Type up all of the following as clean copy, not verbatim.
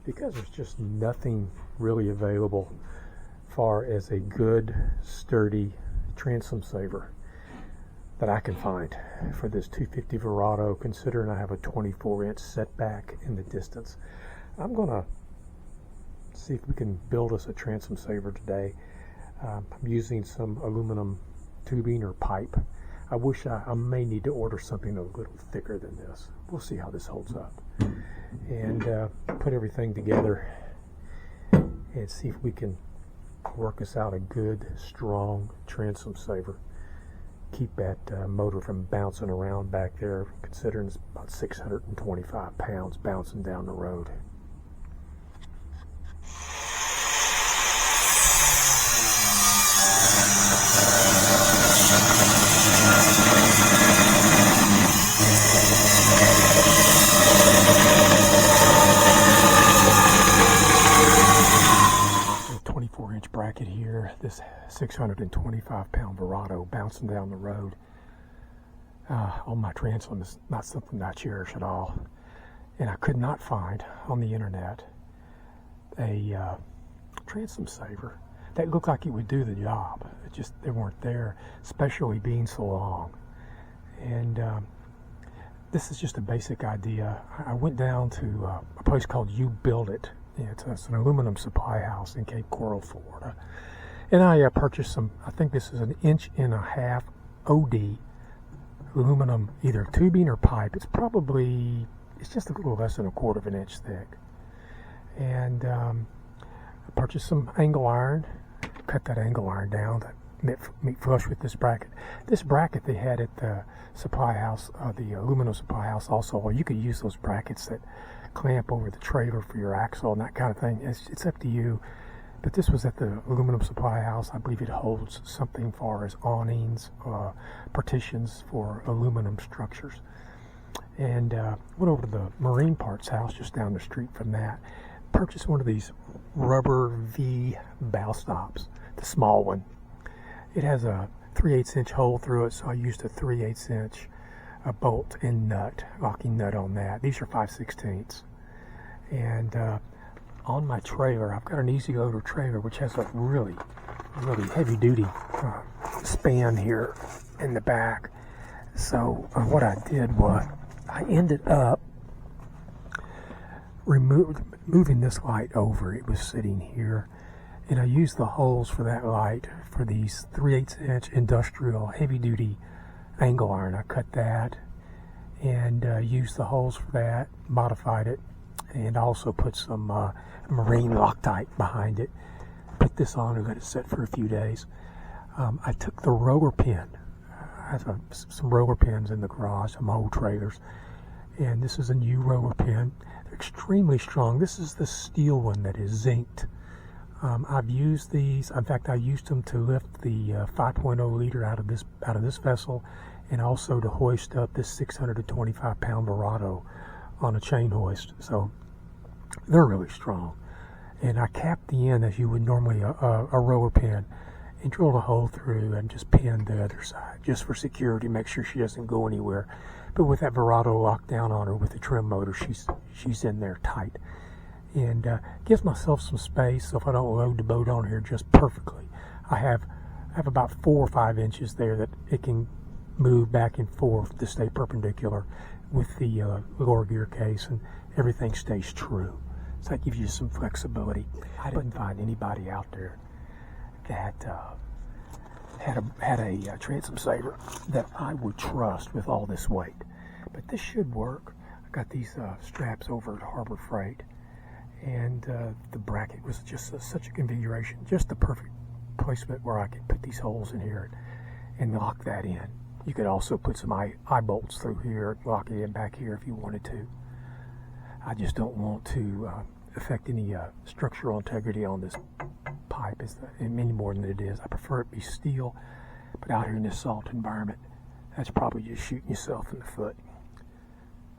because there's just nothing really available far as a good, sturdy transom saver that I can find for this 250 Verado, considering I have a 24-inch setback in the distance. I'm going to see if we can build us a transom saver today. I'm using some aluminum tubing or pipe. I wish I may need to order something a little thicker than this. We'll see how this holds up. And put everything together and see if we can work us out a good, strong transom saver. Keep that motor from bouncing around back there, considering it's about 625 pounds bouncing down the road. Bracket here, this 625 pound Verado bouncing down the road on my transom is not something I cherish at all. And I could not find on the internet a transom saver that looked like it would do the job. They weren't there, especially being so long. And this is just a basic idea. I went down to a place called You Build It. It's an aluminum supply house in Cape Coral, Florida. And I purchased some, I think this is an 1.5" OD aluminum, either tubing or pipe. It's just a little less than 1/4 inch thick. And I purchased some angle iron, cut that angle iron down to meet flush with this bracket. This bracket they had at the supply house, the aluminum supply house also, or you could use those brackets that clamp over the trailer for your axle and that kind of thing. It's up to you. But this was at the aluminum supply house. I believe it holds something far as awnings, partitions for aluminum structures. And went over to the marine parts house just down the street from that. Purchased one of these rubber V bow stops, the small one. It has a 3/8 inch hole through it, so I used a 3/8 inch bolt and nut, locking nut on that. These are 5/16. And on my trailer, I've got an easy loader trailer which has a really heavy duty span here in the back. So what I did was I ended up moving this light over. It was sitting here, and I used the holes for that light for these 3/8 inch industrial heavy duty angle iron. I cut that and used the holes for that, modified it, and also put some marine Loctite behind it. Put this on and let it sit for a few days. I took the roller pin. I have some roller pins in the garage, some old trailers, and this is a new roller pin. They're extremely strong. This is the steel one that is zinced. I've used these. In fact, I used them to lift the 5.0 liter out of this vessel, and also to hoist up this 625 pound Verado on a chain hoist. So they're really strong. And I capped the end as you would normally a roller pin, and drilled a hole through and just pinned the other side just for security, make sure she doesn't go anywhere. But with that Verado locked down on her with the trim motor, she's in there tight. And gives myself some space, so if I don't load the boat on here just perfectly, I have about 4 or 5 inches there that it can move back and forth to stay perpendicular with the lower gear case, and everything stays true. So that gives you some flexibility. I didn't find anybody out there that had a transom saver that I would trust with all this weight. But this should work. I got these straps over at Harbor Freight, and the bracket was just such a configuration, just the perfect placement where I could put these holes in here and lock that in. You could also put some eye bolts through here, lock it in back here if you wanted to. I just don't want to affect any structural integrity on this pipe any more than it is. I prefer it be steel, but out here in this salt environment, that's probably just shooting yourself in the foot.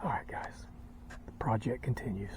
All right, guys, the project continues.